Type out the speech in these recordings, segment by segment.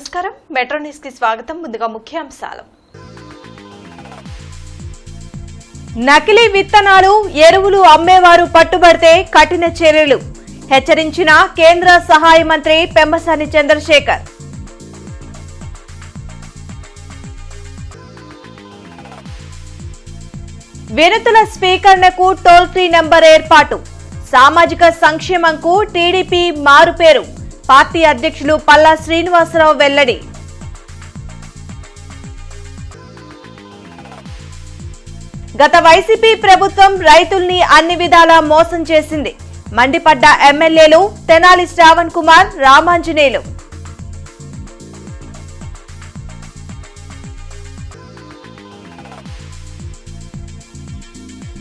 నమస్కారం metro news కి స్వాగతం. ముందుగా ముఖ్యాంశాలు. నకిలీ విత్తనాలు, ఎరువులు అమ్మేవారు పట్టుబడితే కఠిన చర్యలు హెచ్చరించిన కేంద్ర సహాయ మంత్రి పెమ్మసాని చంద్రశేఖర్. వినతుల స్వీకరణకు టోల్ ఫ్రీ నంబర్ ఏర్పాటు. సామాజిక సంక్షేమంకు టీడీపీ మారుపేరు. పార్టీ అధ్యక్షులు పల్లా శ్రీనివాసరావు వెల్లడి. గత వైసీపీ ప్రభుత్వం రైతుల్ని అన్ని విధాలా మోసం చేసింది. మండిపడ్డ ఎమ్మెల్యేలు తెనాలి శ్రావణ్ కుమార్, రామాంజనేయులు.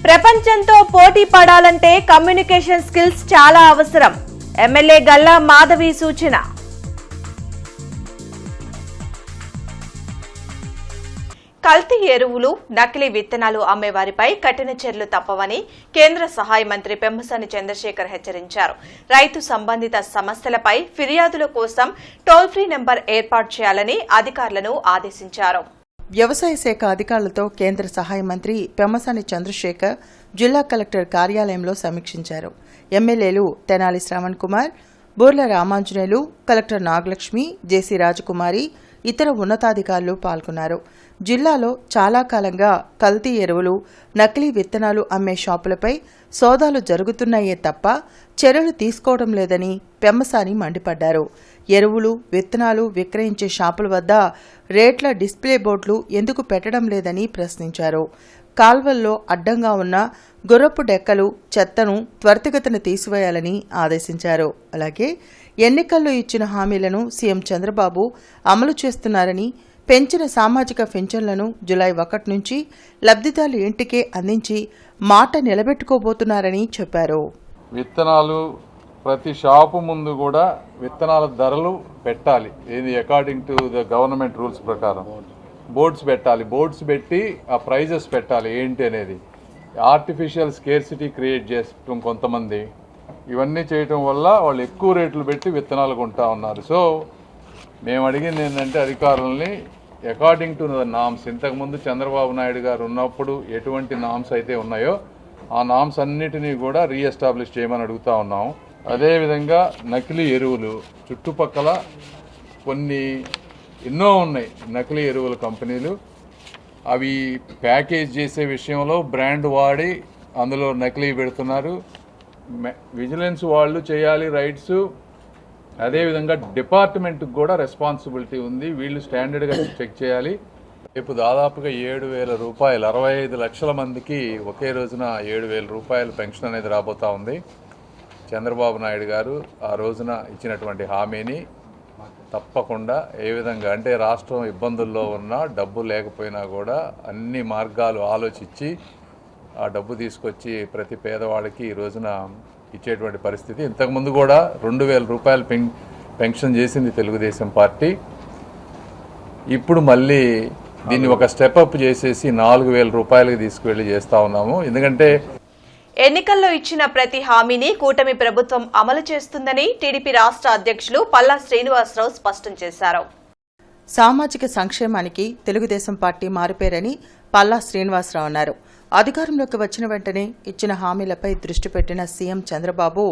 ప్రపంచంతో పోటీ పడాలంటే కమ్యూనికేషన్ స్కిల్స్ చాలా అవసరం. ఎమ్మెల్యే గల్లా మాధవి సూచన. కల్తీ ఎరువులు, నకిలీ విత్తనాలు అమ్మేవారిపై కఠిన చర్యలు తప్పవని కేంద్ర సహాయ మంత్రి పెమ్మసాని చంద్రశేఖర్ హెచ్చరించారు. రైతు సంబంధిత సమస్యలపై ఫిర్యాదుల కోసం టోల్ ఫ్రీ నెంబర్ ఏర్పాటు చేయాలని అధికారులను ఆదేశించారు. వ్యవసాయ శాఖ అధికారులతో కేంద్ర సహాయ మంత్రి పెమ్మసాని చంద్రశేఖర్ జిల్లా కలెక్టర్ కార్యాలయంలో సమీక్షించారు. ఎమ్మెల్యేలు తెనాలి శ్రావణ్ కుమార్, బూర్ల రామాంజనేయులు, కలెక్టర్ నాగలక్ష్మి, జేసీ రాజకుమారి, ఇతర ఉన్నతాధికారులు పాల్గొన్నారు. జిల్లాలో చాలా కాలంగా కల్తీ ఎరువులు, నకిలీ విత్తనాలు అమ్మే షాపులపై సోదాలు జరుగుతున్నాయే తప్ప చర్యలు తీసుకోవడం లేదని పెమ్మసాని మండిపడ్డారు. ఎరువులు, విత్తనాలు విక్రయించే షాపుల వద్ద రేట్ల డిస్ప్లే బోర్డులు ఎందుకు పెట్టడం లేదని ప్రశ్నించారు. కాల్వల్లో అడ్డంగా ఉన్న గుర్రపు డెక్కలు, చెత్తను త్వరితగతిన తీసివేయాలని ఆదేశించారు. అలాగే ఎన్నికల్లో ఇచ్చిన హామీలను సీఎం చంద్రబాబు అమలు చేస్తున్నారని, పెంచిన సామాజిక పింఛన్లను జులై 1 నుంచి లబ్ధిదారుల ఇంటికే అందించి మాట నిలబెట్టుకోబోతున్నారని చెప్పారు. విత్తనాలు ప్రతి షాపు ముందు కూడా విత్తనాల ధరలు పెట్టాలి. ఇది according to the government rules ప్రకారం బోర్డ్స్ పెట్టాలి. బోర్డ్స్ పెట్టి ఆ ప్రైజెస్ పెట్టాలి ఏంటి అనేది. ఆర్టిఫిషియల్ స్కేర్సిటీ క్రియేట్ చేయడం కొంతమంది, ఇవన్నీ చేయటం వల్ల వాళ్ళు ఎక్కువ రేట్లు పెట్టి విత్తనాలు కొంటా ఉన్నారు. సో మేము అడిగింది ఏంటంటే అధికారులని అకార్డింగ్ టు ద నామ్స్, ఇంతకుముందు చంద్రబాబు నాయుడు గారు ఉన్నప్పుడు ఎటువంటి నామ్స్ అయితే ఉన్నాయో ఆ నామ్స్ అన్నిటినీ కూడా రీఎస్టాబ్లిష్ చేయమని అడుగుతూ ఉన్నాము. అదేవిధంగా నకిలీ ఎరువులు చుట్టుపక్కల ఎన్నో ఉన్నాయి నకిలీ ఎరువుల కంపెనీలు. అవి ప్యాకేజ్ చేసే విషయంలో బ్రాండ్ వాడి అందులో నకిలీ పెడుతున్నారు. విజిలెన్స్ వాళ్ళు చేయాలి రైట్స్. అదేవిధంగా డిపార్ట్మెంట్కి కూడా రెస్పాన్సిబిలిటీ ఉంది. వీళ్ళు స్టాండర్డ్గా చెక్ చేయాలి. రేపు దాదాపుగా 7,000 రూపాయలు, 65 లక్షల మందికి ఒకే రోజున 7,000 రూపాయలు పెన్షన్ అనేది రాబోతూ ఉంది. చంద్రబాబు నాయుడు గారు ఆ రోజున ఇచ్చినటువంటి హామీని తప్పకుండా ఏ విధంగా అంటే రాష్ట్రం ఇబ్బందుల్లో ఉన్నా, డబ్బు లేకపోయినా కూడా అన్ని మార్గాలు ఆలోచించి ఆ డబ్బు తీసుకొచ్చి ప్రతి పేదవాళ్ళకి ఈ రోజున ఇచ్చేటువంటి పరిస్థితి. ఇంతకుముందు కూడా 2,000 రూపాయలు పెన్షన్ చేసింది తెలుగుదేశం పార్టీ. ఇప్పుడు మళ్ళీ దీన్ని ఒక స్టెప్ అప్ చేసేసి 4,000 రూపాయలకి తీసుకువెళ్ళి చేస్తూ ఉన్నాము. ఎందుకంటే ఎన్నికల్లో ఇచ్చిన ప్రతి హామీని కూటమి ప్రభుత్వం అమలు చేస్తుందని టీడీపీ రాష్ట్ర అధ్యక్షులు పల్లా శ్రీనివాసరావు స్పష్టం చేశారు. సామాజిక సంక్షేమానికి తెలుగుదేశం పార్టీ మారుపేరని పల్లా శ్రీనివాసరావు అన్నారు. అధికారంలోకి వచ్చిన వెంటనే ఇచ్చిన హామీలపై దృష్టి పెట్టిన సీఎం చంద్రబాబు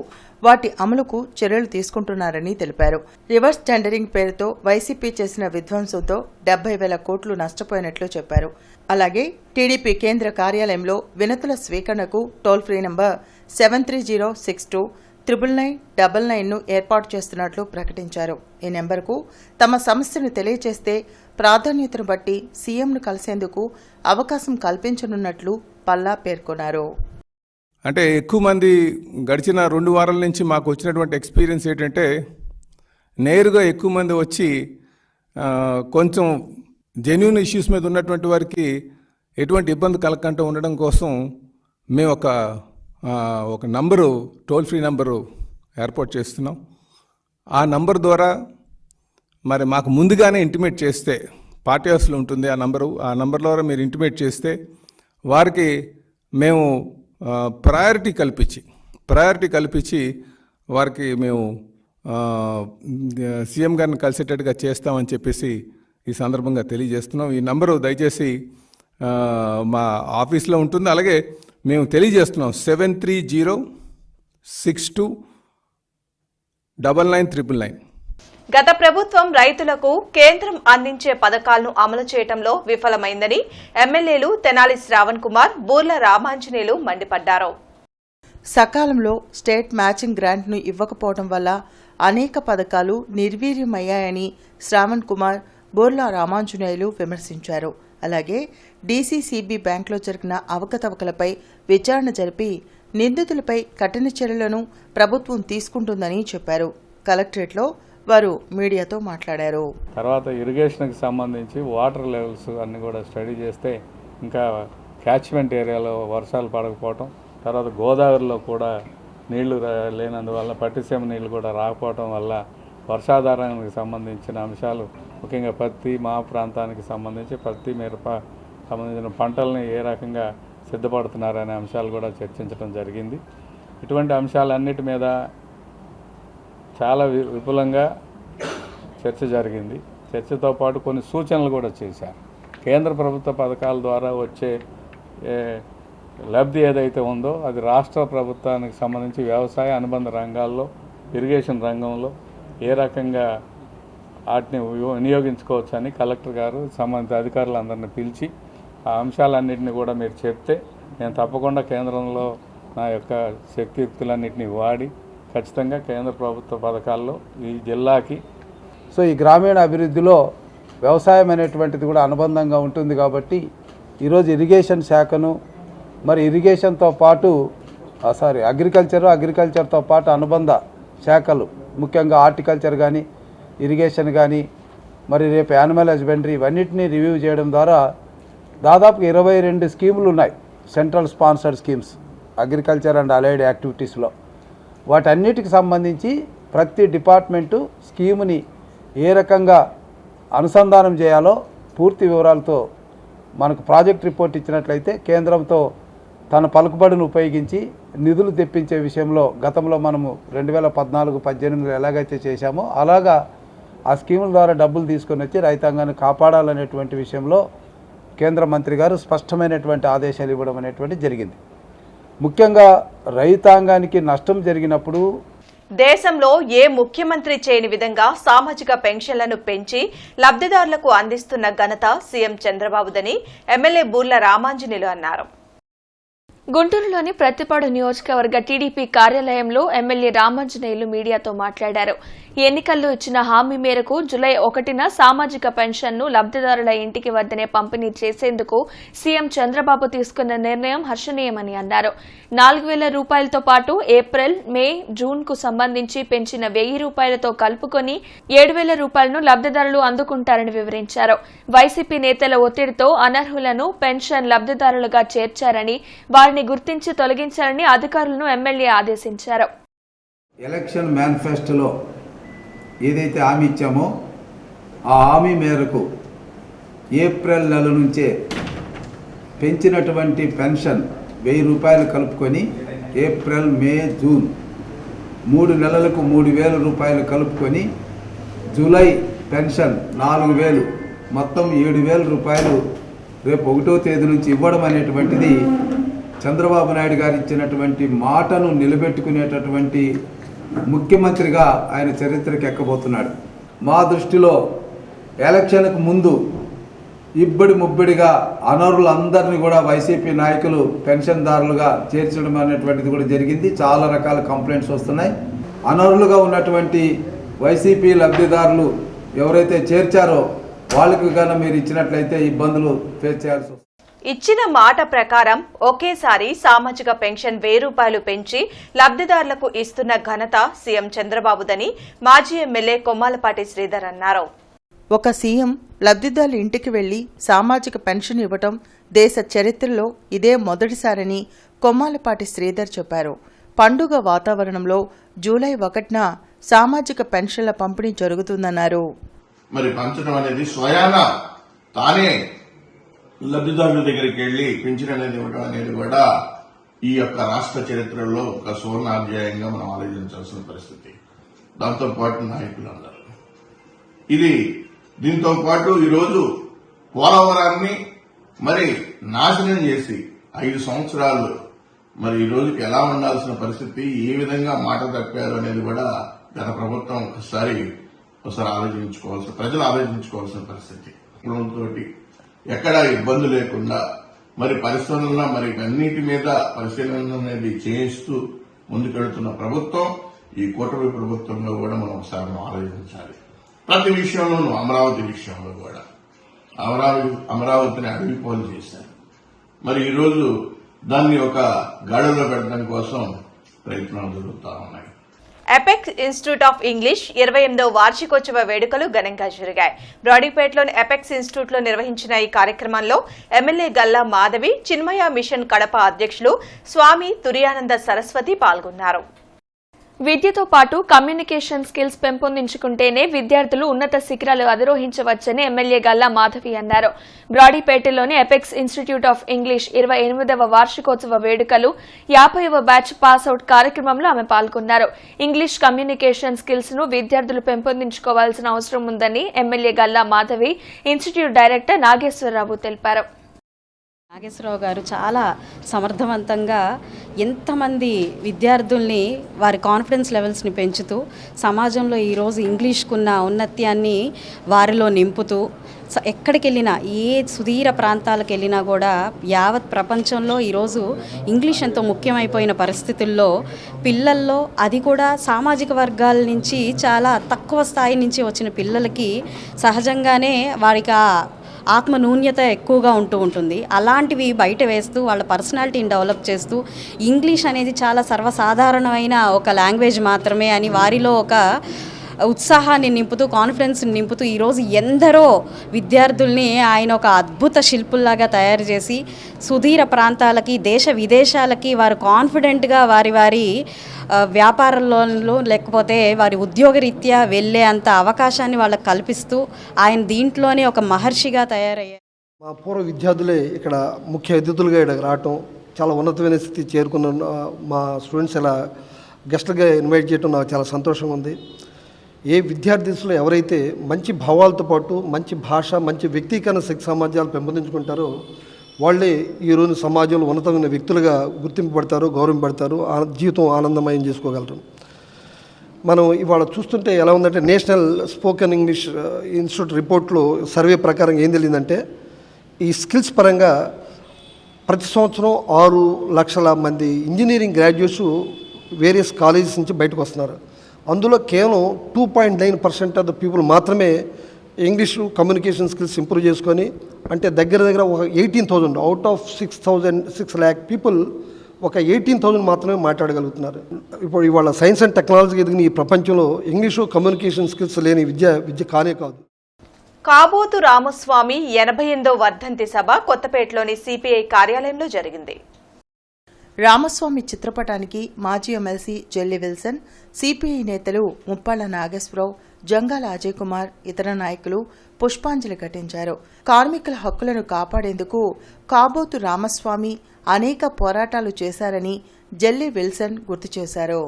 వాటి అమలుకు చర్యలు తీసుకుంటున్నారని తెలిపారు. రివర్స్ టెండరింగ్ పేరుతో వైసీపీ చేసిన విధ్వంసంతో 70,000 కోట్లు నష్టపోయినట్లు చెప్పారు. అలాగే టీడీపీ కేంద్ర కార్యాలయంలో వినతుల స్వీకరణకు టోల్ ఫ్రీ నంబర్ 7306299999ను ఏర్పాటు చేస్తున్నట్లు ప్రకటించారు. ఈ నెంబర్కు తమ సమస్యను తెలియజేస్తే ప్రాధాన్యతను బట్టి సీఎంను కలిసేందుకు అవకాశం కల్పించనున్నట్లు పల్లా పేర్కొన్నారు. అంటే ఎక్కువ మంది గడిచిన 2 వారాల నుంచి మాకు వచ్చినటువంటి ఎక్స్పీరియన్స్ ఏంటంటే నేరుగా ఎక్కువ మంది వచ్చి కొంచెం జెన్యూన్ ఇష్యూస్ మీద ఉన్నటువంటి వారికి ఎటువంటి ఇబ్బంది కలగకుండా ఉండడం కోసం మేము ఒక నంబరు, టోల్ ఫ్రీ నంబరు ఏర్పాటు చేస్తున్నాం. ఆ నంబర్ ద్వారా మరి మాకు ముందుగానే ఇంటిమేట్ చేస్తే, పార్టీ హౌస్లో ఉంటుంది ఆ నంబర్ ద్వారా మీరు ఇంటిమేట్ చేస్తే వారికి మేము ప్రయారిటీ కల్పించి వారికి మేము సీఎం గారిని కలిసేటట్టుగా చేస్తామని చెప్పేసి ఈ సందర్భంగా తెలియజేస్తున్నాం. ఈ నంబరు దయచేసి మా ఆఫీస్లో ఉంటుంది. అలాగే మేము తెలియజేస్తున్నాం 7306299999. గత ప్రభుత్వం రైతులకు కేంద్రం అందించే పథకాలను అమలు చేయడంలో విఫలమైందని ఎమ్మెల్యేలు తెనాలి శ్రావణ్ కుమార్, బూర్ల రామాంజనేయులు మండిపడ్డారు. సకాలంలో స్టేట్ మ్యాచింగ్ గ్రాంట్ను ఇవ్వకపోవడం వల్ల అనేక పథకాలు నిర్వీర్యమయ్యాయని శ్రావణ్ కుమార్, బూర్ల రామాంజనేయులు విమర్శించారు. అలాగే డీసీసీబీ బ్యాంకులో జరిగిన అవకతవకలపై విచారణ జరిపి నిందితులపై కఠిన చర్యలను ప్రభుత్వం తీసుకుంటుందని చెప్పారు. కలెక్టరేట్లో వారు మీడియాతో మాట్లాడారు. తర్వాత ఇరిగేషన్కి సంబంధించి వాటర్ లెవెల్స్ అన్ని కూడా స్టడీ చేస్తే ఇంకా క్యాచ్మెంట్ ఏరియాలో వర్షాలు పడకపోవటం, తర్వాత గోదావరిలో కూడా నీళ్లు లేనందువల్ల పట్టిసీమ నీళ్లు కూడా రాకపోవటం వల్ల వర్షాధారానికి సంబంధించిన అంశాలు, ముఖ్యంగా పత్తి, మా ప్రాంతానికి సంబంధించి పత్తి, మిరప సంబంధించిన పంటల్ని ఏ రకంగా సిద్ధపడుతున్నారనే అంశాలు కూడా చర్చించడం జరిగింది. ఇటువంటి అంశాలన్నిటి మీద చాలా విపులంగా చర్చ జరిగింది. చర్చతో పాటు కొన్ని సూచనలు కూడా చేశారు. కేంద్ర ప్రభుత్వ పథకాల ద్వారా వచ్చే లబ్ధి ఏదైతే ఉందో అది రాష్ట్ర ప్రభుత్వానికి సంబంధించి వ్యవసాయ అనుబంధ రంగాల్లో, ఇరిగేషన్ రంగంలో ఏ రకంగా వాటిని వినియోగించుకోవచ్చని కలెక్టర్ గారు సంబంధిత అధికారులందరినీ పిలిచి ఆ అంశాలన్నింటినీ కూడా మీరు చెప్తే నేను తప్పకుండా కేంద్రంలో నా యొక్క శక్తియుక్తులన్నింటినీ వాడి ఖచ్చితంగా కేంద్ర ప్రభుత్వ పథకాల్లో ఈ జిల్లాకి ఈ గ్రామీణ అభివృద్ధిలో వ్యవసాయం అనేటువంటిది కూడా అనుబంధంగా ఉంటుంది. కాబట్టి ఈరోజు ఇరిగేషన్ శాఖను మరి ఇరిగేషన్తో పాటు అగ్రికల్చర్తో పాటు అనుబంధ శాఖలు, ముఖ్యంగా హార్టికల్చర్ కానీ, ఇరిగేషన్ కానీ, మరి రేపు యానిమల్ హస్బెండరీ, ఇవన్నిటినీ రివ్యూ చేయడం ద్వారా దాదాపు 22 స్కీములు ఉన్నాయి, central sponsored schemes agriculture and allied యాక్టివిటీస్లో. వాటన్నిటికి సంబంధించి ప్రతి డిపార్ట్మెంటు స్కీముని ఏ రకంగా అనుసంధానం చేయాలో పూర్తి వివరాలతో మనకు ప్రాజెక్ట్ రిపోర్ట్ ఇచ్చినట్లయితే కేంద్రంతో తన పలుకుబడిని ఉపయోగించి నిధులు తెప్పించే విషయంలో గతంలో మనము 2014-18 ఎలాగైతే చేశామో అలాగా ఆ స్కీముల ద్వారా డబ్బులు తీసుకొని వచ్చి రైతాంగాన్ని కాపాడాలనేటువంటి విషయంలో కేంద్ర మంత్రి గారు స్పష్టమైనటువంటి ఆదేశాలు ఇవ్వడం అనేటువంటి జరిగింది. ముఖ్యంగా రైతాంగానికి నష్టం జరిగినప్పుడు దేశంలో ఏ ముఖ్యమంత్రి చేయని విధంగా సామాజిక పెన్షన్లను పెంచి లబ్ధిదారులకు అందిస్తున్న ఘనత సీఎం చంద్రబాబుదని ఎమ్మెల్యే బూర్ల రామాంజనేయులు అన్నారు. గుంటూరులోని ప్రతిపాడు నియోజకవర్గ టీడీపీ కార్యాలయంలో ఎమ్మెల్యే రామాంజనేయులు మీడియాతో మాట్లాడారు. ఎన్నికల్లో ఇచ్చిన హామీ మేరకు జూలై 1న సామాజిక పెన్షన్ను లబ్ధిదారుల ఇంటికి వద్దనే పంపిణీ చేసేందుకు సీఎం చంద్రబాబు తీసుకున్న నిర్ణయం హర్షణీయమని అన్నారు. 4,000 రూపాయలతో పాటు ఏప్రిల్, మే, జూన్కు సంబంధించి పెంచిన 1,000 రూపాయలతో కలుపుకొని 7,000 రూపాయలను లబ్ధిదారులు అందుకుంటారని వివరించారు. వైసీపీ నేతల ఒత్తిడితో అనర్హులను పెన్షన్ లబ్ధిదారులుగా చేర్చారని, వారిని గుర్తించి తొలగించాలని అధికారులను ఎమ్మెల్యే ఆదేశించారు. ఎలక్షన్ మేనిఫెస్టోలో ఏదైతే హామీ ఇచ్చామో ఆ హామీ మేరకు ఏప్రిల్ నెల నుంచే పెంచినటువంటి పెన్షన్ 1,000 రూపాయలు కలుపుకొని ఏప్రిల్, మే, జూన్ 3 నెలలకు 3,000 రూపాయలు కలుపుకొని జూలై పెన్షన్ 4,000 మొత్తం 7,000 రూపాయలు రేపు 1వ తేదీ నుంచి ఇవ్వడం అనేటువంటిది చంద్రబాబు నాయుడు గారు ఇచ్చినటువంటి మాటను నిలబెట్టుకునేటటువంటి ముఖ్యమంత్రిగా ఆయన చరిత్రకి ఎక్కబోతున్నాడు. మా దృష్టిలో ఎలక్షన్కు ముందు ఇబ్బడి ముబ్బడిగా అనర్హులందరినీ కూడా వైసీపీ నాయకులు పెన్షన్దారులుగా చేర్చడం అనేటువంటిది కూడా జరిగింది. చాలా రకాల కంప్లైంట్స్ వస్తున్నాయి. అనర్హులుగా ఉన్నటువంటి వైసీపీ లబ్ధిదారులు ఎవరైతే చేర్చారో వాళ్ళకి కన్నా మీరు ఇచ్చినట్లయితే ఇబ్బందులు ఫేస్ చేయాల్సి వస్తుంది. ఇచ్చిన మాట ప్రకారం ఒకేసారి సామాజిక పెన్షన్ 1,000 రూపాయలు పెంచి లబ్ధిదారులకు ఇస్తున్న ఘనత సీఎం చంద్రబాబుదని మాజీ ఎమ్మెల్యే కొమ్మాలపాటి శ్రీధర్ అన్నారు. ఒక సీఎం లబ్ధిదారుల ఇంటికి వెళ్లి సామాజిక పెన్షన్ ఇవ్వటం దేశ చరిత్రలో ఇదే మొదటిసారని కొమ్మాలపాటి శ్రీధర్ చెప్పారు. పండుగ వాతావరణంలో జూలై 1న సామాజిక పెన్షన్ల పంపిణీ జరుగుతుందన్నారు. మరి పంచడం అనేది స్వయాన తానే లబ్ధిదారుల దగ్గరికి వెళ్లి పింఛన్ అనేది ఇవ్వడం అనేది కూడా ఈ యొక్క రాష్ట్ర చరిత్రలో ఒక సువర్ణాధ్యాయంగా మనం ఆలోచించాల్సిన పరిస్థితి. దాంతో పాటు నాయకులందరూ. దీంతో పాటు ఈరోజు పోలవరాన్ని మరి నాశనం చేసి 5 సంవత్సరాలు మరి ఈ రోజుకి ఎలా ఉండాల్సిన పరిస్థితి, ఏ విధంగా మాట తప్పారు అనేది కూడా గత ప్రభుత్వం ఒకసారి ప్రజలు ఆలోచించుకోవాల్సిన పరిస్థితి. తోటి ఎక్కడా ఇబ్బంది లేకుండా మరి పరిశ్రమల్లో మరి అన్నిటి మీద పరిశీలన అనేది చేయిస్తూ ముందుకెళ్తున్న ప్రభుత్వం ఈ కూటమి ప్రభుత్వంలో కూడా మనం ఒకసారి ఆలోచించాలి. ప్రతి విషయంలోనూ అమరావతి విషయంలో కూడా అమరావతిని అడవిపోలు చేశారు. మరి ఈరోజు దాన్ని ఒక గాడిలో పెట్టడం కోసం ప్రయత్నాలు జరుగుతూ ఉన్నాయి. ఎపెక్స్ ఇన్స్టిట్యూట్ ఆఫ్ ఇంగ్లీష్ 28వ వార్షికోత్సవ వేడుకలు ఘనంగా జరిగాయి. బ్రాడీపేటలోని ఎపెక్స్ ఇన్స్టిట్యూట్ లో నిర్వహించిన ఈ కార్యక్రమంలో ఎమ్మెల్యే గల్లా మాధవి, చిన్మయ మిషన్ కడప అధ్యక్షులు స్వామి తురియానంద సరస్వతి పాల్గొన్నారు. విద్యతో పాటు కమ్యూనికేషన్ స్కిల్స్ పెంపొందించుకుంటేనే విద్యార్థులు ఉన్నత శిఖరాలు అధిరోహించవచ్చని ఎమ్మెల్యే గల్లా మాధవి అన్నారు. బ్రాడీపేటలోని ఎపెక్స్ ఇన్స్టిట్యూట్ ఆఫ్ ఇంగ్లీష్ 28వ వార్షికోత్సవ వేడుకలు 50వ బ్యాచ్ పాస్అవుట్ కార్యక్రమంలో ఆమె పాల్గొన్నారు. ఇంగ్లీష్ కమ్యూనికేషన్ స్కిల్స్ ను విద్యార్థులు పెంపొందించుకోవాల్సిన అవసరం ఉందని MLA Galla Madhavi institute director Nageswararao తెలిపారు. నాగేశ్వరరావు గారు చాలా సమర్థవంతంగా ఎంతమంది విద్యార్థుల్ని వారి కాన్ఫిడెన్స్ లెవెల్స్ని పెంచుతూ సమాజంలో ఈరోజు ఇంగ్లీష్కున్న ఔన్నత్యాన్ని వారిలో నింపుతూ ఎక్కడికి వెళ్ళినా ఏ సుదీర ప్రాంతాలకు వెళ్ళినా కూడా యావత్ ప్రపంచంలో ఈరోజు ఇంగ్లీష్ ఎంతో ముఖ్యమైపోయిన పరిస్థితుల్లో పిల్లల్లో, అది కూడా సామాజిక వర్గాల నుంచి చాలా తక్కువ స్థాయి నుంచి వచ్చిన పిల్లలకి సహజంగానే వారికి ఆత్మ న్యూన్యత ఎక్కువగా ఉంటుంది. అలాంటివి బయట వేస్తూ వాళ్ళ పర్సనాలిటీని డెవలప్ చేస్తూ ఇంగ్లీష్ అనేది చాలా సర్వసాధారణమైన ఒక లాంగ్వేజ్ మాత్రమే అని వారిలో ఒక ఉత్సాహాన్ని నింపుతూ, కాన్ఫిడెన్స్ని నింపుతూ ఈరోజు ఎందరో విద్యార్థుల్ని ఆయన ఒక అద్భుత శిల్పుల్లాగా తయారు చేసి సుదీర ప్రాంతాలకి, దేశ విదేశాలకి వారు కాన్ఫిడెంట్గా వారి వ్యాపారంలో లేకపోతే వారి ఉద్యోగరీత్యా వెళ్ళే అంత అవకాశాన్ని వాళ్ళకి కల్పిస్తూ ఆయన దీంట్లోనే ఒక మహర్షిగా తయారయ్యారు. మా పూర్వ విద్యార్థులే ఇక్కడ ముఖ్య అతిథులుగా ఇక్కడికి రావటం, చాలా ఉన్నతమైన స్థితి చేరుకున్న మా స్టూడెంట్స్ ఇలా గెస్ట్లుగా ఇన్వైట్ చేయడం నాకు చాలా సంతోషంగా ఉంది. ఏ విద్యార్థిలో ఎవరైతే మంచి భావాలతో పాటు మంచి భాష, మంచి వ్యక్తీకరణ శక్తి సామర్థ్యాలు పెంపొందించుకుంటారో వాళ్ళే ఈరోజు సమాజంలో ఉన్నతమైన వ్యక్తులుగా గుర్తింపబడతారు, గౌరవింపబడతారు, జీవితం ఆనందమయం చేసుకోగలరు. మనం ఇవాళ చూస్తుంటే ఎలా ఉందంటే, నేషనల్ స్పోకెన్ ఇంగ్లీష్ ఇన్స్టిట్యూట్ రిపోర్ట్లో సర్వే ప్రకారం ఏం తెలియదంటే, ఈ స్కిల్స్ పరంగా ప్రతి సంవత్సరం 6 లక్షల మంది ఇంజనీరింగ్ గ్రాడ్యుయేట్స్ వేరియస్ కాలేజెస్ నుంచి బయటకు వస్తున్నారు. అందులో కేవలం 2.9% ఆఫ్ ద పీపుల్ మాత్రమే ఇంగ్లీష్ కమ్యూనికేషన్ స్కిల్స్ ఇంప్రూవ్ చేసుకొని, అంటే దగ్గర ఒక 18,000 అవుట్ ఆఫ్ 6 lakh పీపుల్ ఒక 18,000 మాత్రమే మాట్లాడగలుగుతున్నారు. ఇప్పుడు ఇవాళ సైన్స్ అండ్ టెక్నాలజీ ఎదిగిన ఈ ప్రపంచంలో ఇంగ్లీషు కమ్యూనికేషన్ స్కిల్స్ లేని విద్య కానే కాదు. కాబోతు రామస్వామి 88వ వర్ధంతి సభ కొత్తపేటలోని సిపిఐ కార్యాలయంలో జరిగింది. రామస్వామి చిత్రపటానికి మాజీ ఎమ్మెల్సీ జెల్లి విల్సన్, సిపిఐ నేతలు ముప్పాళ్ల నాగేశ్వరరావు, జంగాల అజయ్ కుమార్, ఇతర నాయకులు పుష్పాంజలి ఘటించారు. కార్మికుల హక్కులను కాపాడేందుకు కాబోతు రామస్వామి అనేక పోరాటాలు చేశారని జెల్లి విల్సన్ గుర్తు చేశారు.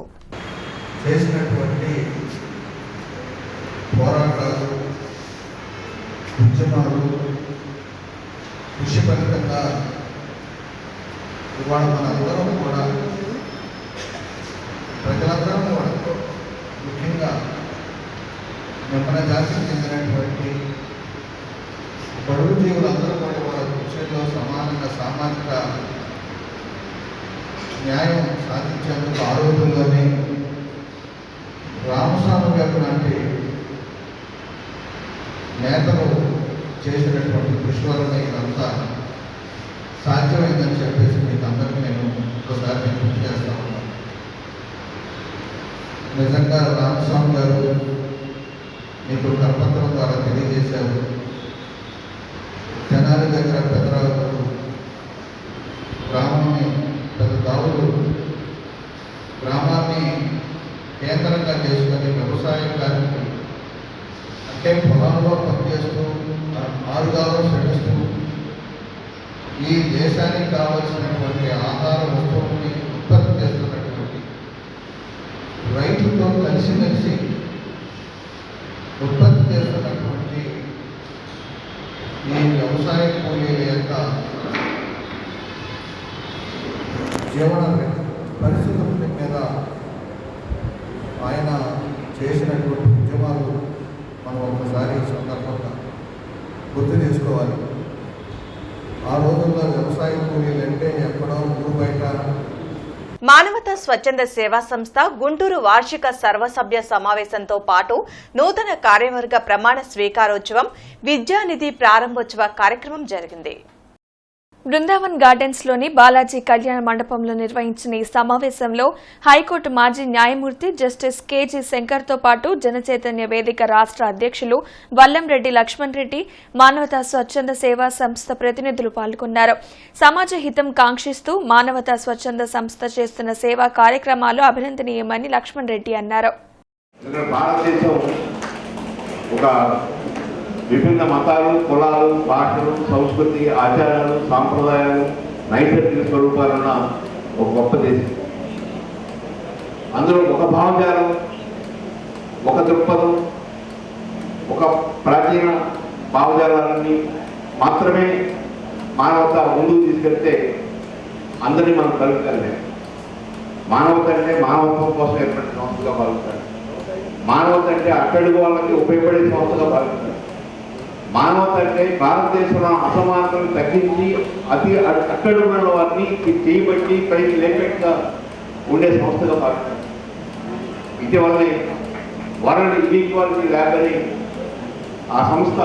ఇవాళ మనందరం కూడా ప్రజలందరం కూడా ముఖ్యంగా మన జాతికి చెందినటువంటి బడుగు జీవులందరూ కూడా వాళ్ళ విషయంలో సమానంగా సామాజిక న్యాయం సాధించేందుకు ఆ రోజుల్లోనే రామస్వామి గారు లాంటి నేతలు చేసినటువంటి కృషి వలన ఇదంతా సాధ్యమైందని చెప్పేసి మీకు అందరికీ నేను ఒకసారి గుర్తు చేస్తా ఉన్నాను. నిజంగా రామస్వామి గారు మీకు కరపత్రం ద్వారా తెలియజేశారు. తెనాలి దగ్గర పెద్దరావు గ్రామాన్ని, పెద్ద దావులు గ్రామాన్ని కేంద్రంగా చేసుకొని వ్యవసాయ కార్మికులు అంటే పొలంలో పనిచేస్తూ 6 గాలు శ్రమిస్తూ ఈ దేశానికి కావలసినటువంటి ఆహార వస్తువుల్ని ఉత్పత్తి చేస్తున్నటువంటి రైతులతో కలిసిమెలిసి జీవన పరిస్థితుల మీద ఆయన చేసినటువంటి ఉద్యమాలు మనం ఒకసారి సందర్భంగా గుర్తు చేసుకోవాలి. ఆ రోజుల్లో వ్యవసాయ కూలీలు అంటే ఎక్కడో ఊరు బయట. మానవతా స్వచ్ఛంద సేవా సంస్థ గుంటూరు వార్షిక సర్వసభ్య సమావేశంతో పాటు నూతన కార్యవర్గ ప్రమాణ స్వీకారోత్సవం, విద్యానిధి ప్రారంభోత్సవ కార్యక్రమం జరిగింది. బృందావన్ గార్డెన్స్ లోని బాలాజీ కళ్యాణ మండపంలో నిర్వహించిన ఈ సమావేశంలో హైకోర్టు మాజీ న్యాయమూర్తి జస్టిస్ కేజీ శంకర్తో పాటు జనచైతన్య వేదిక రాష్ట్ర అధ్యక్షులు వల్లంరెడ్డి లక్ష్మణ్ రెడ్డి, మానవతా స్వచ్ఛంద సేవా సంస్థ ప్రతినిధులు పాల్గొన్నారు. సమాజ హితం కాంక్షిస్తూ మానవతా స్వచ్ఛంద సంస్థ చేస్తున్న సేవా కార్యక్రమాలు అభినందనీయమని లక్ష్మణ్ రెడ్డి అన్నారు. విభిన్న మతాలు, కులాలు, భాషలు, సంస్కృతి, ఆచారాలు, సాంప్రదాయాలు, నైసర్గిక స్వరూపాలున్న ఒక గొప్ప దేశం. అందులో ఒక భావజాలం, ఒక దృక్పథం, ఒక ప్రాచీన భావజాలాన్ని మాత్రమే మానవత ముందుకు తీసుకెళ్తే అందరినీ మనం కలుగుతారు. మానవత అంటే మానవత్వం కోసం ఏర్పడిన సంస్థగా భావిస్తారు. మానవత అంటే అట్టడుగు వాళ్ళకి ఉపయోగపడే సంస్థగా భావిస్తారు. మానవత అంటే భారతదేశంలో అసమానతలు తగ్గించి అతి అట్టడుగున్న వారిని చేయబట్టి పైకి లేకుండా ఉండే సంస్థగా భావిస్తారు. ఇటీవలనే వరల్డ్ ఇన్ఈక్వాలిటీ ల్యాబ్ అని ఆ సంస్థ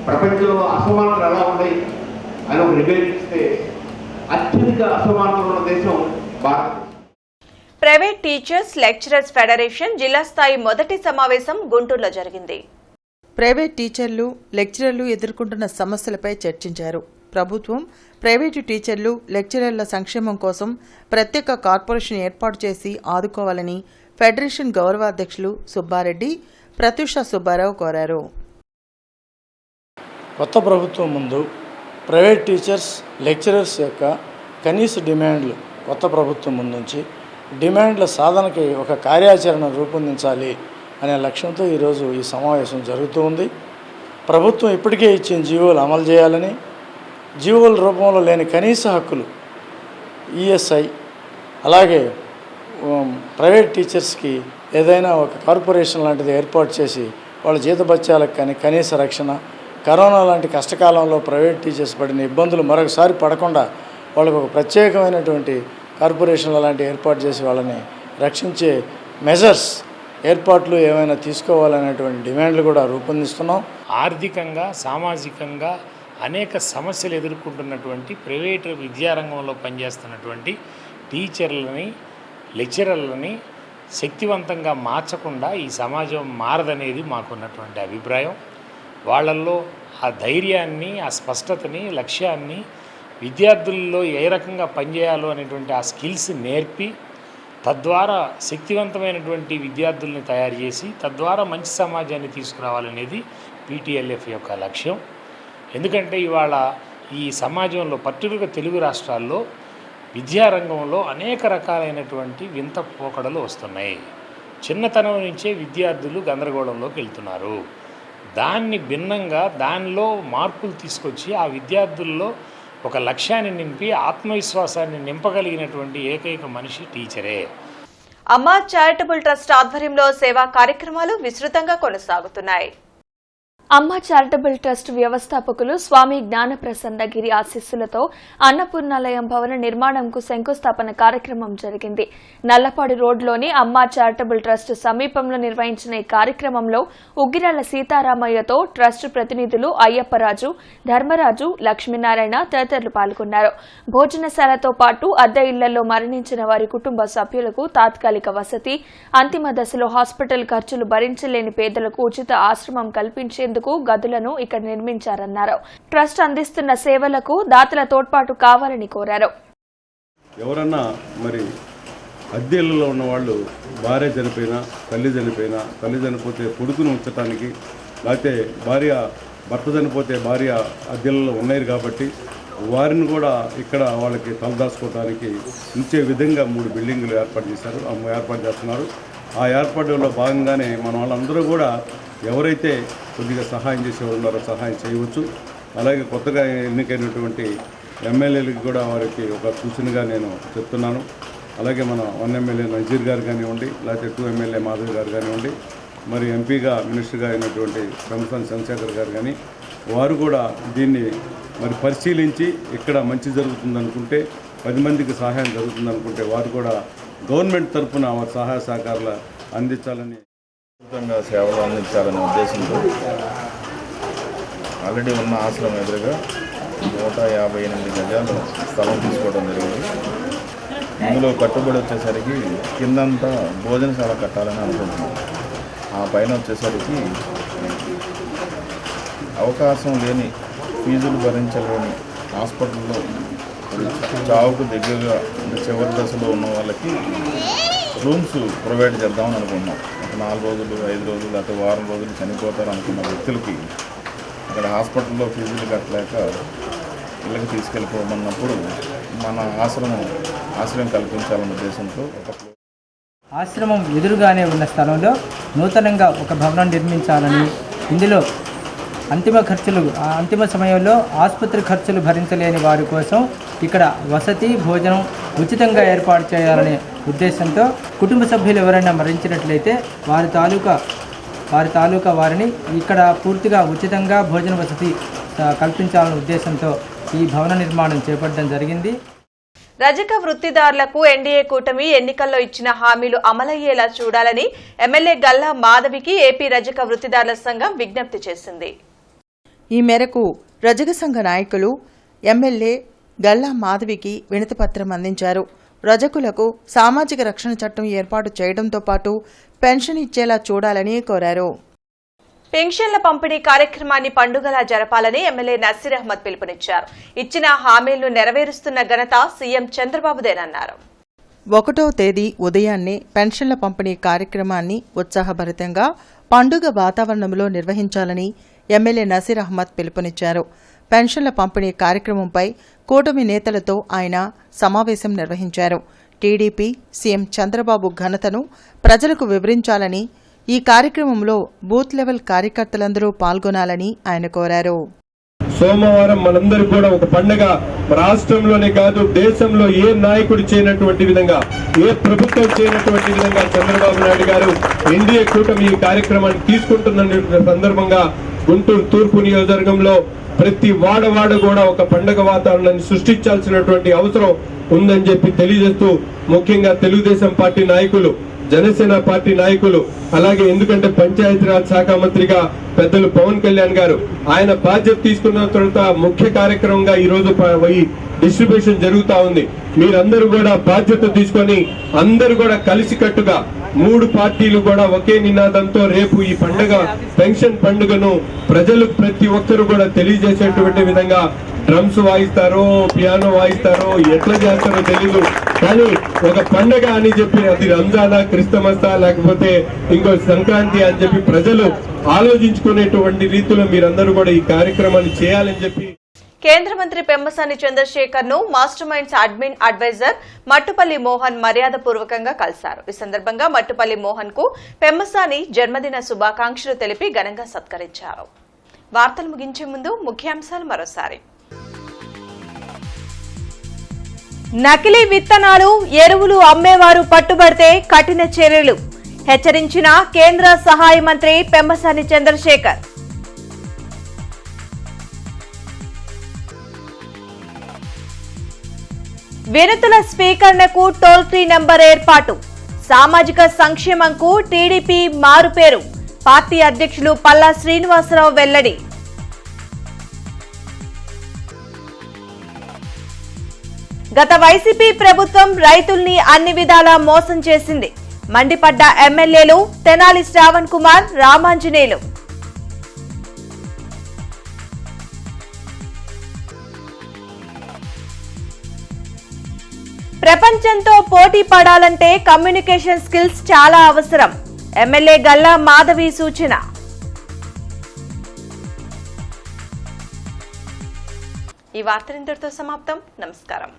ప్రపంచంలో అసమానతలు ఎలా ఉన్నాయి అని ఒక నివేదిస్తే అత్యధిక అసమానతలు ఉన్న దేశం భారతదేశం. ప్రైవేట్ టీచర్స్ లెక్చరర్స్ ఫెడరేషన్ జిల్లా స్థాయి మొదటి సమావేశం గుంటూరులో జరిగింది. ప్రైవేట్ టీచర్లు, లెక్చరర్లు ఎదుర్కొంటున్న సమస్యలపై చర్చించారు. ప్రభుత్వం ప్రైవేటు టీచర్లు, లెక్చరర్ల సంక్షేమం కోసం ప్రత్యేక కార్పొరేషన్ ఏర్పాటు చేసి ఆదుకోవాలని ఫెడరేషన్ గౌరవాధ్యక్షులు సుబ్బారెడ్డి, ప్రత్యూష సుబ్బారావు కోరారు. కొత్త ప్రభుత్వం ముందు ప్రైవేట్ టీచర్స్, లెక్చరర్స్ యొక్క కనీస డిమాండ్లు కొత్త ప్రభుత్వం ముందుంచి డిమాండ్ల సాధనకి ఒక కార్యాచరణ రూపొందించాలి అనే లక్ష్యంతో ఈరోజు ఈ సమావేశం జరుగుతూ ఉంది. ప్రభుత్వం ఇప్పటికే ఇచ్చిన జీవోలు అమలు చేయాలని, జీవోల రూపంలో లేని కనీస హక్కులు ఈఎస్ఐ, అలాగే ప్రైవేట్ టీచర్స్కి ఏదైనా ఒక కార్పొరేషన్ లాంటిది ఏర్పాటు చేసి వాళ్ళ జీతభత్యాలకు కానీ కనీస రక్షణ, కరోనా లాంటి కష్టకాలంలో ప్రైవేట్ టీచర్స్ పడిన ఇబ్బందులు మరొకసారి పడకుండా వాళ్ళకు ఒక ప్రత్యేకమైనటువంటి కార్పొరేషన్ల లాంటి ఏర్పాటు చేసి వాళ్ళని రక్షించే మెజర్స్ ఏర్పాట్లు ఏమైనా తీసుకోవాలనేటువంటి డిమాండ్లు కూడా రూపొందిస్తున్నాం. ఆర్థికంగా, సామాజికంగా అనేక సమస్యలు ఎదుర్కొంటున్నటువంటి ప్రైవేటు విద్యారంగంలో పనిచేస్తున్నటువంటి టీచర్లని, లెక్చరర్లని శక్తివంతంగా మార్చకుండా ఈ సమాజం మారదనేది మాకున్నటువంటి అభిప్రాయం. వాళ్ళల్లో ఆ ధైర్యాన్ని, ఆ స్పష్టతని, లక్ష్యాన్ని విద్యార్థుల్లో ఏ రకంగా పనిచేయాలో అనేటువంటి ఆ స్కిల్స్ నేర్పి తద్వారా శక్తివంతమైనటువంటి విద్యార్థుల్ని తయారు చేసి తద్వారా మంచి సమాజాన్ని తీసుకురావాలనేది పీటీఎల్ఎఫ్ యొక్క లక్ష్యం. ఎందుకంటే ఇవాళ ఈ సమాజంలో పర్టికులర్గా తెలుగు రాష్ట్రాల్లో విద్యారంగంలో అనేక రకాలైనటువంటి వింత పోకడలు వస్తున్నాయి. చిన్నతనం నుంచే విద్యార్థులు గందరగోళంలోకి వెళ్తున్నారు. దాన్ని భిన్నంగా దానిలో మార్పులు తీసుకొచ్చి ఆ విద్యార్థుల్లో ఒక లక్ష్యాన్ని నింపి ఆత్మవిశ్వాసాన్ని నింపగలిగినటువంటి ఏకైక మనిషి టీచరే. అమ్మ చారిటబుల్ ట్రస్ట్ ఆధ్వర్యంలో సేవా కార్యక్రమాలు విస్తృతంగా కొనసాగుతున్నాయి. అమ్మ చారిటబుల్ ట్రస్ట్ వ్యవస్థాపకులు స్వామి జ్ఞానప్రసన్నగిరి ఆశీస్సులతో అన్నపూర్ణాలయం భవన నిర్మాణంకు శంకుస్థాపన కార్యక్రమం జరిగింది. నల్లపాడు రోడ్లోని అమ్మ చారిటబుల్ ట్రస్ట్ సమీపంలో నిర్వహించిన ఈ కార్యక్రమంలో ఉగ్గిరాల సీతారామయ్యతో ట్రస్ట్ ప్రతినిధులు అయ్యప్పరాజు, ధర్మరాజు, లక్ష్మీనారాయణ తదితరులు పాల్గొన్నారు. భోజనశాలతో పాటు అద్దె ఇళ్లలో మరణించిన వారి కుటుంబ సభ్యులకు తాత్కాలిక వసతి, అంతిమ దశలో హాస్పిటల్ ఖర్చులు భరించలేని పేదలకు ఉచిత ఆశ్రమం కల్పించేందుకు గదులను ఇక్కడ నిర్మించారన్నారు. ట్రస్ట్ అందిస్తున్న సేవలకు దాతల తోడ్పాటు కావాలని కోరారు. ఎవరన్నా మరి అద్దెల్లో ఉన్న వాళ్ళు భార్య చనిపోయినా, తల్లి చనిపోతే కొడుకును ఉంచడానికి, లేకపోతే భర్త చనిపోతే భార్య అద్దెల్లో ఉన్నాయి కాబట్టి వారిని కూడా ఇక్కడ వాళ్ళకి తలదాచుకోవడానికి ఉంచే విధంగా 3 బిల్డింగులు ఏర్పాటు చేస్తున్నారు. ఆ ఏర్పాటులో భాగంగానే మన వాళ్ళందరూ కూడా ఎవరైతే కొద్దిగా సహాయం చేసేవారు ఉన్నారో సహాయం చేయవచ్చు. అలాగే కొత్తగా ఎన్నికైనటువంటి ఎమ్మెల్యేలకి కూడా వారికి ఒక సూచనగా నేను చెప్తున్నాను. అలాగే మన 1 ఎమ్మెల్యే నజీర్ గారు కానివ్వండి, లేకపోతే 2 ఎమ్మెల్యే మాధవ్ గారు కానివ్వండి, మరి ఎంపీగా మినిస్టర్గా అయినటువంటి పెమ్మసాని చంద్రశేఖర్ గారు కానీ వారు కూడా దీన్ని మరి పరిశీలించి ఇక్కడ మంచి జరుగుతుందనుకుంటే 10 మందికి సహాయం జరుగుతుందనుకుంటే వారు కూడా గవర్నమెంట్ తరఫున వారి సహాయ సహకారాలు అందించాలని సేవలు అందించాలనే ఉద్దేశంతో ఆల్రెడీ ఉన్న ఆశ్రమం ఎదురుగా 158 గజాలు స్థలం తీసుకోవడం జరిగింది. ఇందులో కట్టుబడి వచ్చేసరికి కిందంతా భోజనశాల కట్టాలని అనుకుంటున్నాం. ఆ పైన వచ్చేసరికి అవకాశం లేని, ఫీజులు భరించలేని హాస్పిటల్లో చావుకు దగ్గరగా చివరి దశలో ఉన్న వాళ్ళకి రూమ్స్ ప్రొవైడ్ చేద్దామని అనుకుంటున్నాం. ఒక 4 రోజులు, 5 రోజులు, లేకపోతే వారం రోజులు చనిపోతారు అనుకున్న వ్యక్తులకి అక్కడ హాస్పిటల్లో ఫీజులు కట్టలేక ఇళ్ళకి తీసుకెళ్ళిపోమన్నప్పుడు మన ఆశ్రయం కల్పించాలన్న ఉద్దేశంతో ఆశ్రమం ఎదురుగానే ఉన్న స్థలంలో నూతనంగా ఒక భవనం నిర్మించాలని, ఇందులో అంతిమ సమయంలో ఆసుపత్రి ఖర్చులు భరించలేని వారి కోసం ఇక్కడ వసతి, భోజనం ఉచితంగా ఏర్పాటు చేయాలనే ఉద్దేశంతో కుటుంబ సభ్యులు ఎవరైనా మరణించినట్లయితే వారి తాలూకా వారిని ఇక్కడ పూర్తిగా ఉచితంగా భోజన వసతి కల్పించాలనే ఉద్దేశంతో ఈ భవన నిర్మాణం చేపట్టడం జరిగింది. రజక వృత్తిదారులకు ఎన్డీఏ కూటమి ఎన్నికల్లో ఇచ్చిన హామీలు అమలయ్యేలా చూడాలని ఎమ్మెల్యే గల్లా మాధవికి ఏపీ రజక వృత్తిదారుల సంఘం విజ్ఞప్తి చేసింది. ఈ మేరకు రజక సంఘ నాయకులు ఎమ్మెల్యే గల్లా మాధవికి వినతిపత్రం అందించారు. రజకులకు సామాజిక రక్షణ చట్టం ఏర్పాటు చేయడంతో పాటు పెన్షన్ ఇచ్చేలా చూడాలని కోరారు. పెన్షన్ల పంపిణీ కార్యక్రమాన్ని పండుగలా జరపాలని ఎమ్మెల్యే నసీర్ అహ్మద్ పిలుపునిచ్చారు. ఇచ్చిన హామీలను నెరవేరుస్తున్న ఘనత సీఎం చంద్రబాబుదేనన్నారు. 1వ తేదీ ఉదయాన్నే పెన్షన్ల పంపిణీ కార్యక్రమాన్ని ఉత్సాహభరితంగా పండుగ వాతావరణంలో నిర్వహించాలని ఎమ్మెల్యే నసీర్ అహ్మద్ పిలుపునిచ్చారు. పెన్షన్ల పంపిణీ కార్యక్రమంపై కూటమి నేతలతో ఆయన సమావేశం నిర్వహించారు. టీడీపీ సీఎం చంద్రబాబు ఘనతను ప్రజలకు వివరించాలని, ఈ కార్యక్రమంలో బూత్ లెవెల్ కార్యకర్తలందరూ పాల్గొనాలని ఆయన కోరారు. సోమవారం మనందరూ కూడా ఒక పండుగ రాష్ట్రంలోనే కాదు దేశంలో ఏ నాయకుడు చేయనటువంటి విధంగా, ఏ ప్రభుత్వం చేయనటువంటి విధంగా చంద్రబాబు నాయుడు గారు ఎన్డీఏ కూటమి ఈ కార్యక్రమాన్ని తీసుకుంటున్న సందర్భంగా గుంటూరు తూర్పు నియోజకవర్గంలో ప్రతి వాడవాడ కూడా ఒక పండుగ వాతావరణాన్ని సృష్టించాల్సినటువంటి అవసరం ఉందని చెప్పి తెలియజేస్తూ, ముఖ్యంగా తెలుగుదేశం పార్టీ నాయకులు, జనసేన పార్టీ నాయకులు, అలాగే ఎందుకంటే పంచాయతీరాజ్ శాఖ మంత్రిగా పెద్దలు పవన్ కళ్యాణ్ గారు ఆయన బాధ్యత తీసుకున్న తర్వాత ముఖ్య కార్యక్రమంగా ఈ రోజు ఈ డిస్ట్రిబ్యూషన్ జరుగుతా ఉంది. మీరందరూ కూడా బాధ్యత తీసుకొని అందరూ కూడా కలిసికట్టుగా 3 పార్టీలు కూడా ఒకే నినాదంతో రేపు ఈ పండుగ పెన్షన్ పండుగను ప్రజలు ప్రతి ఒక్కరు కూడా తెలియజేసేటువంటి విధంగా డ్రమ్స్ వాయిస్తారో, పియానో వాయిస్తారో, ఎట్లా చేస్తారో తెలీదు, కానీ ఒక పండుగ అని చెప్పి అది రంజానా, క్రిస్తమస్తా, లేకపోతే ఇంకో సంక్రాంతి అని చెప్పి ప్రజలు ఆలోచించుకునేటువంటి రీతిలో మీరందరూ కూడా ఈ కార్యక్రమాన్ని చేయాలని చెప్పి కేంద్ర మంత్రి పెమ్మసాని చంద్రశేఖర్ ను Master Minds admin advisor Mattupalli Mohan మర్యాదపూర్వకంగా కలిశారు. ఈ సందర్భంగా మట్టుపల్లి మోహన్ కు పెమ్మసాని జన్మదిన శుభాకాంక్షలు తెలిపి ఘనంగా సత్కరించారు. వార్తలు ముగించే ముందు ముఖ్యాంశాలు మరోసారి. నకిలీ విత్తనాలు, ఎరువులు అమ్మేవారు పట్టుబడితే కఠిన చర్యలు హెచ్చరించిన కేంద్ర సహాయ మంత్రి పెమ్మసాని చంద్రశేఖర్. వినతుల స్వీకరణకు టోల్ ఫ్రీ నంబర్ ఏర్పాటు, సామాజిక సంక్షేమంకు టీడీపీ మారుపేరు, పార్టీ అధ్యక్షులు పల్లా శ్రీనివాసరావు వెల్లడి. గత వైసీపీ ప్రభుత్వం రైతుల్ని అన్ని విధాలా మోసం చేసింది, మండిపడ్డ ఎమ్మెల్యేలు తెనాలి శ్రావణ్ కుమార్, రామాంజనేయులు. ప్రపంచంతో పోటీ పడాలంటే కమ్యూనికేషన్ స్కిల్స్ చాలా అవసరం, ఎమ్మెల్యే గల్లా మాధవి సూచన. ఈ వార్తలు ఇంతటితో సమాప్తం. నమస్కారం.